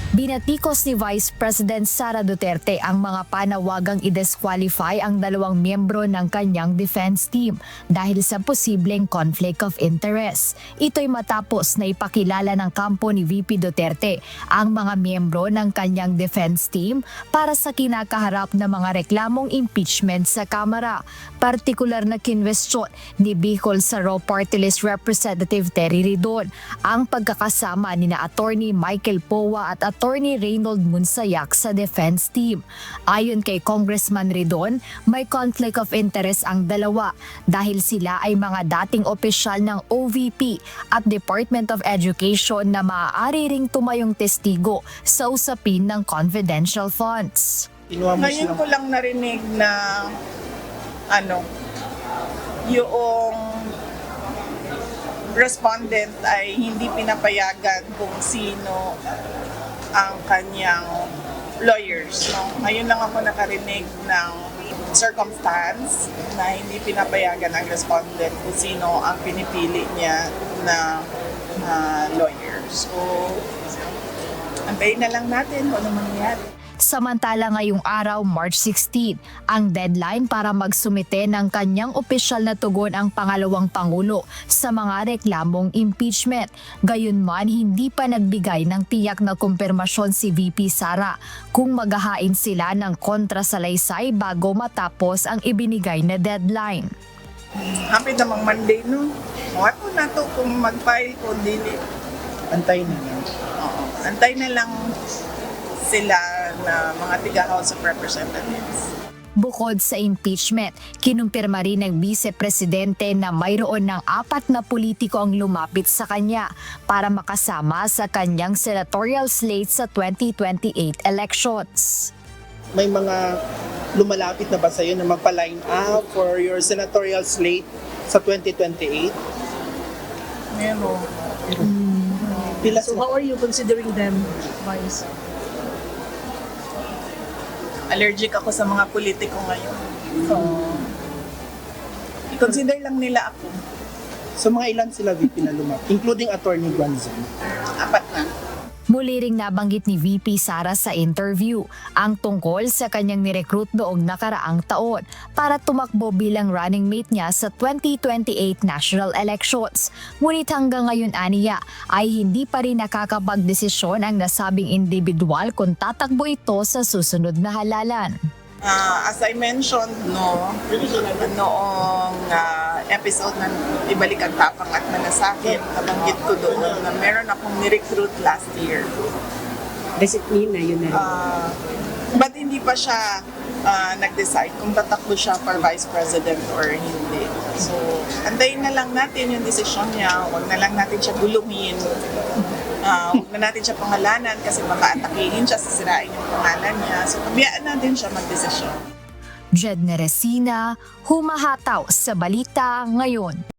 Binatikos ni Vice President Sara Duterte ang mga panawagang i-disqualify ang dalawang miyembro ng kanyang defense team dahil sa posibleng conflict of interest. Ito'y matapos na ipakilala ng kampo ni VP Duterte ang mga miyembro ng kanyang defense team para sa kinakaharap na mga reklamong impeachment sa Kamara. Partikular na kinwestiyon ni Bicol Saro Party List Representative Terry Ridon ang pagkakasama ni na Attorney Michael Powa at Attorney Reynold Munsayak sa defense team. Ayon kay Congressman Ridon, may conflict of interest ang dalawa dahil sila ay mga dating opisyal ng OVP at Department of Education na maaari ring tumayong testigo sa usapin ng confidential funds. Ngayon ko lang narinig na yung respondent ay hindi pinapayagan kung sino ang kanyang lawyers. No? Ngayon lang ako nakarinig ng circumstance na hindi pinapayagan ang respondent kung sino ang pinipili niya na lawyer. So, antayin na lang natin kung ano mangyayari. Samantala ngayong araw, March 16, ang deadline para magsumite ng kanyang opisyal na tugon ang pangalawang Pangulo sa mga reklamong impeachment. Gayunman, hindi pa nagbigay ng tiyak na kumpirmasyon si VP Sara kung maghahain sila ng kontrasalaysay bago matapos ang ibinigay na deadline. Hapit namang Monday, no? Ano na to kung mag-file o dili? Antay na lang. Oo. Antay na lang sila na mga tiga-House of Representatives. Bukod sa impeachment, kinumpirma rin ng Vice Presidente na mayroon ng 4 na politiko ang lumapit sa kanya para makasama sa kanyang senatorial slate sa 2028 elections. May mga lumalapit na ba sa'yo na magpa-line up for your senatorial slate sa 2028? Meron. Pila So how are you considering them, Vice? Allergic ako sa mga politiko ngayon. So, i-consider lang nila ako. So mga ilan sila VP na lumapit, including Attorney Guanzon? 4 na. Muli ring nabanggit ni VP Sara sa interview ang tungkol sa kanyang nirecruit noong nakaraang taon para tumakbo bilang running mate niya sa 2028 national elections. Ngunit hanggang ngayon aniya ay hindi pa rin nakakapagdesisyon ang nasabing individual kung tatakbo ito sa susunod na halalan. As I mentioned, noong episode ng Ibalik ang Tapang at Malasakit, nabanggit ko doon na meron akong ni-recruit last year. Does it mean na yun na? But hindi pa siya nag-decide kung tatakbo siya for Vice President or hindi. So, antayin na lang natin yung desisyon niya. Huwag na lang natin siya guluhin. Huwag na natin siya pangalanan kasi baka atakihin siya, sisirain yung pangalan niya. So, kabiyaan natin siya mag-desisyon. Jed Neresina, humahataw sa balita ngayon.